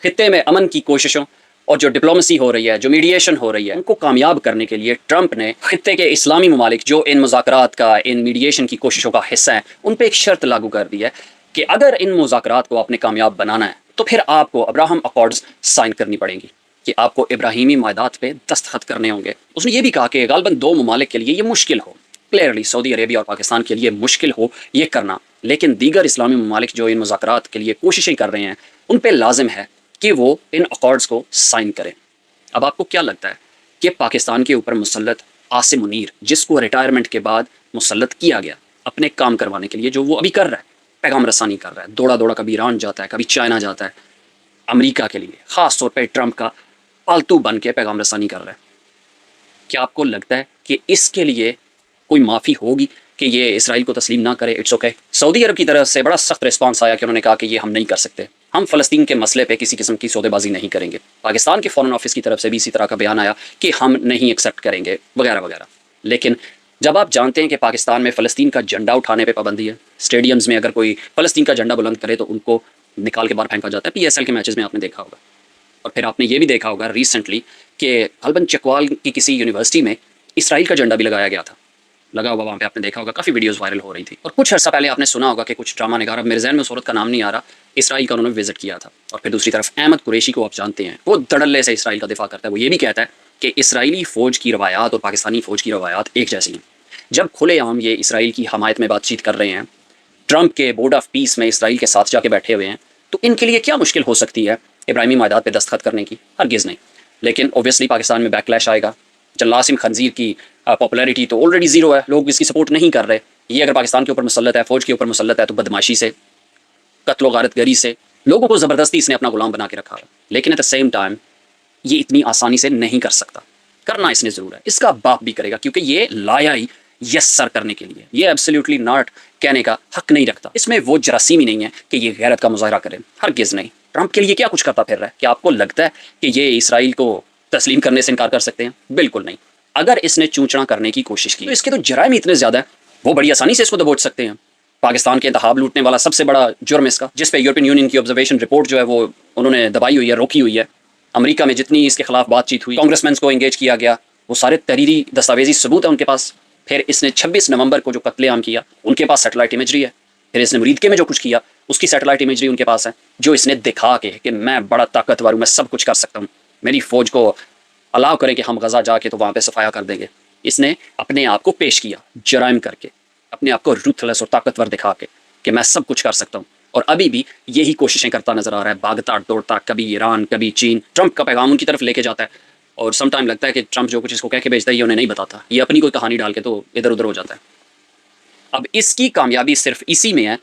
خطے میں امن کی کوششوں اور جو ڈپلومسی ہو رہی ہے، جو میڈیشن ہو رہی ہے، ان کو کامیاب کرنے کے لیے ٹرمپ نے خطے کے اسلامی ممالک جو ان مذاکرات کا، ان میڈیشن کی کوششوں کا حصہ ہیں، ان پہ ایک شرط لاگو کر دی ہے کہ اگر ان مذاکرات کو آپ نے کامیاب بنانا ہے تو پھر آپ کو ابراہم اکارڈز سائن کرنی پڑیں گی، کہ آپ کو ابراہیمی معاہدات پہ دستخط کرنے ہوں گے۔ اس نے یہ بھی کہا کہ غالباً دو ممالک کے لیے یہ مشکل ہو، کلیئرلی سعودی عربیہ اور پاکستان کے لیے مشکل ہو یہ کرنا، لیکن دیگر اسلامی ممالک جو ان مذاکرات کے لیے کوششیں کر رہے ہیں ان پہ لازم ہے کہ وہ ان اکارڈز کو سائن کریں۔ اب آپ کو کیا لگتا ہے کہ پاکستان کے اوپر مسلط عاصم منیر، جس کو ریٹائرمنٹ کے بعد مسلط کیا گیا اپنے کام کروانے کے لیے، جو وہ ابھی کر رہا ہے، پیغام رسانی کر رہا ہے، دوڑا دوڑا کبھی ایران جاتا ہے، کبھی چائنا جاتا ہے، امریکہ کے لیے خاص طور پہ ٹرمپ کا پالتو بن کے پیغام رسانی کر رہا ہے، کیا آپ کو لگتا ہے کہ اس کے لیے کوئی معافی ہوگی کہ یہ اسرائیل کو تسلیم نہ کرے؟ It's okay. سعودی عرب کی طرف سے بڑا سخت رسپانس آیا کہ انہوں نے کہا کہ یہ ہم نہیں کر سکتے، ہم فلسطین کے مسئلے پہ کسی قسم کی سودے بازی نہیں کریں گے۔ پاکستان کے فارن آفس کی طرف سے بھی اسی طرح کا بیان آیا کہ ہم نہیں ایکسیپٹ کریں گے وغیرہ وغیرہ۔ لیکن جب آپ جانتے ہیں کہ پاکستان میں فلسطین کا جھنڈا اٹھانے پہ پابندی ہے، اسٹیڈیمز میں اگر کوئی فلسطین کا جھنڈا بلند کرے تو ان کو نکال کے باہر پھینکا جاتا ہے، پی ایس ایل کے میچز میں آپ نے دیکھا ہوگا۔ اور پھر آپ نے یہ بھی دیکھا ہوگا ریسنٹلی کہ غالباً چکوال کی کسی یونیورسٹی میں اسرائیل کا جھنڈا بھی لگایا گیا تھا، لگا ہوا وہاں پہ آپ نے دیکھا ہوگا، کافی ویڈیوز وائرل ہو رہی تھی۔ اور کچھ عرصہ پہلے آپ نے سنا ہوگا کہ کچھ ڈرامہ نگار، اب میرے ذہن میں اس عورت کا نام نہیں آ رہا، اسرائیل کا انہوں نے وزٹ کیا تھا۔ اور پھر دوسری طرف احمد قریشی کو آپ جانتے ہیں، وہ دھڑلے سے اسرائیل کا دفاع کرتا ہے، وہ یہ بھی کہتا ہے کہ اسرائیلی فوج کی روایات اور پاکستانی فوج کی روایات ایک جیسی ہیں۔ جب کھلے عام یہ اسرائیل کی حمایت میں بات چیت کر رہے ہیں، ٹرمپ کے بورڈ آف پیس میں اسرائیل کے ساتھ جا کے بیٹھے ہوئے ہیں، تو ان کے لیے کیا مشکل ہو سکتی ہے ابراہیمی معاہدات پہ دستخط کرنے کی؟ ہرگز نہیں۔ لیکن اوبیسلی پاکستان میں بیک کلیش آئے گا۔ جلاسم خنزیر کی پاپولیرٹی تو آلریڈی زیرو ہے، لوگ اس کی سپورٹ نہیں کر رہے۔ یہ اگر پاکستان کے اوپر مسلط ہے، فوج کے اوپر مسلط ہے، تو بدماشی سے، قتل و غارت گری سے، لوگوں کو زبردستی اس نے اپنا غلام بنا کے رکھا ہے۔ لیکن ایٹ دا سیم ٹائم یہ اتنی آسانی سے نہیں کر سکتا، کرنا اس نے ضرور ہے، اس کا باپ بھی کرے گا، کیونکہ یہ لایا ہی یس سر کرنے کے لیے، یہ ایبسلیوٹلی ناٹ کہنے کا حق نہیں رکھتا، اس میں وہ جراثیم ہی نہیں ہے کہ یہ غیرت کا مظاہرہ کرے، ہرگز نہیں۔ ٹرمپ کے لیے کیا کچھ کرتا پھر رہا ہے؟ کیا آپ کو لگتا ہے کہ یہ اسرائیل کو تسلیم کرنے سے انکار کر سکتے ہیں؟ بالکل نہیں۔ اگر اس نے چونچنا کرنے کی کوشش کی تو اس کے تو جرائم اتنے زیادہ ہیں، وہ بڑی آسانی سے اس کو دبوچ سکتے ہیں۔ پاکستان کے انتخاب لوٹنے والا سب سے بڑا جرم اس کا، جس پہ یورپین یونین کی آبزرویشن رپورٹ جو ہے وہ انہوں نے دبائی ہوئی ہے، روکی ہوئی ہے۔ امریکہ میں جتنی اس کے خلاف بات چیت ہوئی، کانگریس مینس کو انگیج کیا گیا، وہ سارے تحریری دستاویزی ثبوت ہے ان کے پاس۔ پھر اس نے 26 نومبر کو جو قتل عام کیا، ان کے پاس سیٹلائٹ امیجری ہے۔ پھر اس نے مریدکے میں جو کچھ کیا، اس کی سیٹلائٹ امیجری ان کے پاس ہے، جو اس نے دکھا کے کہ میں بڑا طاقتور ہوں، میں سب کچھ کر سکتا ہوں، میری فوج کو الاؤ کریں کہ ہم غزہ جا کے تو وہاں پہ صفایا کر دیں گے۔ اس نے اپنے آپ کو پیش کیا جرائم کر کے، اپنے آپ کو روتھلیس اور طاقتور دکھا کے کہ میں سب کچھ کر سکتا ہوں، اور ابھی بھی یہی کوششیں کرتا نظر آ رہا ہے، بھاگتا دوڑتا، کبھی ایران کبھی چین۔ ٹرمپ کا پیغام ان کی طرف لے کے جاتا ہے، اور سم ٹائم لگتا ہے کہ ٹرمپ جو کچھ اس کو کہہ کے بھیجتا ہے یہ انہیں نہیں بتاتا، یہ اپنی کوئی کہانی ڈال کے تو ادھر ادھر ہو جاتا ہے۔ اب اس کی کامیابی صرف اسی میں ہے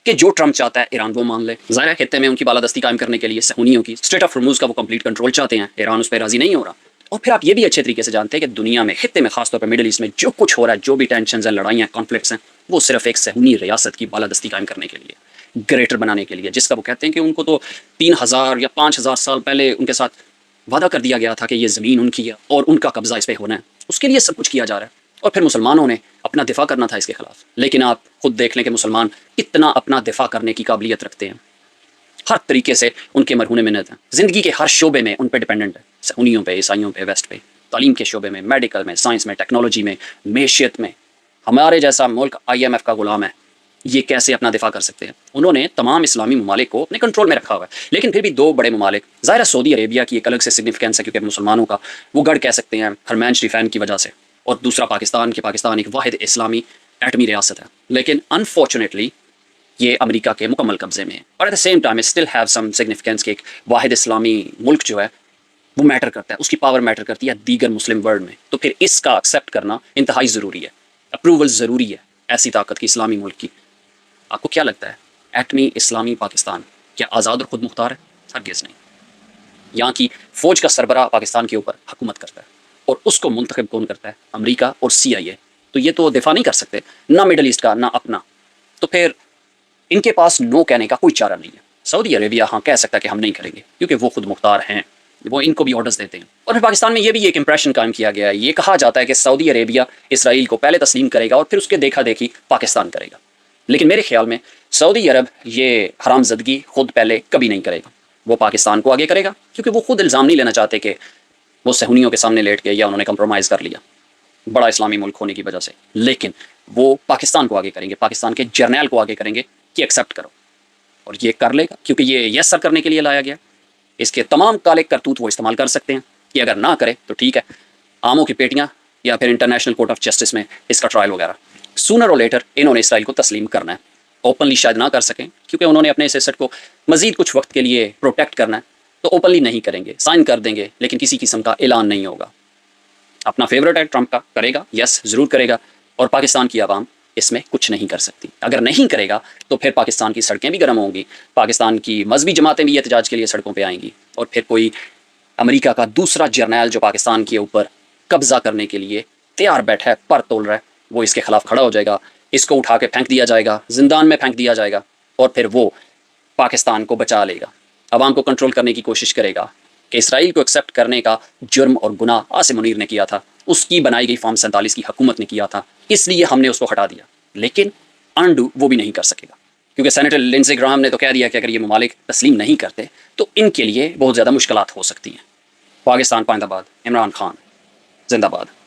کہ جو ٹرمپ چاہتا ہے ایران وہ مان لے۔ ظاہر ہے خطے میں ان کی بالادستی قائم کرنے کے لیے صہیونیوں کی اسٹریٹ آف ہرموز کا وہ کمپلیٹ کنٹرول چاہتے ہیں، ایران اس پہ راضی نہیں ہو رہا۔ اور پھر آپ یہ بھی اچھے طریقے سے جانتے ہیں کہ دنیا میں، خطے میں، خاص طور پہ مڈل ایسٹ میں جو کچھ ہو رہا ہے، جو بھی ٹینشنز ہیں، لڑائیاں، کانفلکٹس ہیں، وہ صرف ایک صہیونی ریاست کی بالادستی قائم کرنے کے لیے، گریٹر بنانے کے لیے، جس کا وہ کہتے ہیں کہ ان کو تو 3000 یا 5000 سال پہلے ان کے ساتھ وعدہ کر دیا گیا تھا کہ یہ زمین ان کی ہے اور ان کا قبضہ اس پہ ہونا ہے، اس کے لیے سب کچھ کیا جا رہا ہے۔ اور پھر مسلمانوں نے اپنا دفاع کرنا تھا اس کے خلاف، لیکن آپ خود دیکھ لیں کہ مسلمان کتنا اپنا دفاع کرنے کی قابلیت رکھتے ہیں، ہر طریقے سے ان کے مرہون منت ہیں، زندگی کے ہر شعبے میں ان پہ ڈیپینڈنٹ ہے، سہونیوں پہ، عیسائیوں پہ، ویسٹ پہ، تعلیم کے شعبے میں، میڈیکل میں، سائنس میں، ٹیکنالوجی میں، معیشت میں۔ ہمارے جیسا ملک IMF کا غلام ہے، یہ کیسے اپنا دفاع کر سکتے ہیں؟ انہوں نے تمام اسلامی ممالک کو اپنے کنٹرول میں رکھا ہوا ہے، لیکن پھر بھی دو بڑے ممالک، ظاہر سعودی عربیہ کی ایک الگ سے سگنیفیکینس ہے کیونکہ مسلمانوں کا وہ گڑھ کہہ سکتے ہیں ہرمین شریفین کی وجہ سے، اور دوسرا پاکستان، کہ پاکستان ایک واحد اسلامی ایٹمی ریاست ہے، لیکن انفارچونیٹلی یہ امریکہ کے مکمل قبضے میں ہے، اور at the same time still have some significance کہ ایک واحد اسلامی ملک جو ہے وہ میٹر کرتا ہے، اس کی پاور میٹر کرتی ہے دیگر مسلم ورلڈ میں، تو پھر اس کا ایکسیپٹ کرنا انتہائی ضروری ہے، اپروول ضروری ہے ایسی طاقت کی، اسلامی ملک کی۔ آپ کو کیا لگتا ہے ایٹمی اسلامی پاکستان کیا آزاد اور خود مختار ہے؟ ہرگز نہیں۔ یہاں کی فوج کا سربراہ پاکستان کے اوپر حکومت کرتا ہے، اور اس کو منتخب کون کرتا ہے؟ امریکہ اور CIA، تو یہ تو دفاع نہیں کر سکتے نہ مڈل ایسٹ کا نہ اپنا، تو پھر ان کے پاس نو کہنے کا کوئی چارہ نہیں ہے۔ سعودی عربیہ ہاں کہہ سکتا ہے کہ ہم نہیں کریں گے کیونکہ وہ خود مختار ہیں، وہ ان کو بھی آرڈرز دیتے ہیں۔ اور پھر پاکستان میں یہ بھی ایک امپریشن قائم کیا گیا ہے، یہ کہا جاتا ہے کہ سعودی عربیہ اسرائیل کو پہلے تسلیم کرے گا اور پھر اس کے دیکھا دیکھی پاکستان کرے گا، لیکن میرے خیال میں سعودی عرب یہ حرام زدگی خود پہلے کبھی نہیں کرے گا۔ وہ پاکستان کو آگے کرے گا، کیونکہ وہ خود الزام نہیں لینا چاہتے کہ وہ صہیونیوں کے سامنے لیٹ گئے یا انہوں نے کمپرومائز کر لیا بڑا اسلامی ملک ہونے کی وجہ سے، لیکن وہ پاکستان کو آگے کریں گے، پاکستان کے جرنیل کو آگے کریں گے کہ ایکسیپٹ کرو، اور یہ کر لے گا کیونکہ یہ یس سر کرنے کے لیے لایا گیا۔ اس کے تمام کالے کرتوت وہ استعمال کر سکتے ہیں کہ اگر نہ کرے تو ٹھیک ہے، آموں کی پیٹیاں یا پھر انٹرنیشنل کورٹ آف جسٹس میں اس کا ٹرائل وغیرہ، سونر اور لیٹر انہوں نے اسرائیل کو تسلیم کرنا ہے۔ اوپنلی شاید نہ کر سکیں کیونکہ انہوں نے اپنے اس ایسٹ کو مزید کچھ وقت کے لیے پروٹیکٹ کرنا ہے، تو اوپنلی نہیں کریں گے، سائن کر دیں گے لیکن کسی قسم کا اعلان نہیں ہوگا۔ اپنا فیورٹ ہے ٹرمپ کا، کرے گا، یس ضرور کرے گا، اور پاکستان کی عوام اس میں کچھ نہیں کر سکتی۔ اگر نہیں کرے گا تو پھر پاکستان کی سڑکیں بھی گرم ہوں گی، پاکستان کی مذہبی جماعتیں بھی احتجاج کے لیے سڑکوں پہ آئیں گی، اور پھر کوئی امریکہ کا دوسرا جرنیل جو پاکستان کے اوپر قبضہ کرنے کے لیے تیار بیٹھا ہے، پر تول رہا ہے، وہ اس کے خلاف کھڑا ہو جائے گا، اس کو اٹھا کے پھینک دیا جائے گا، زندان میں پھینک دیا جائے گا، اور پھر وہ پاکستان کو بچا لے گا، عوام کو کنٹرول کرنے کی کوشش کرے گا کہ اسرائیل کو ایکسیپٹ کرنے کا جرم اور گناہ عاصم منیر نے کیا تھا، اس کی بنائی گئی فارم 47 کی حکومت نے کیا تھا، اس لیے ہم نے اس کو ہٹا دیا، لیکن انڈو وہ بھی نہیں کر سکے گا، کیونکہ سینیٹر لنزے گراہم نے تو کہہ دیا کہ اگر یہ ممالک تسلیم نہیں کرتے تو ان کے لیے بہت زیادہ مشکلات ہو سکتی ہیں۔ پاکستان پائندہ باد، عمران خان زندہ باد۔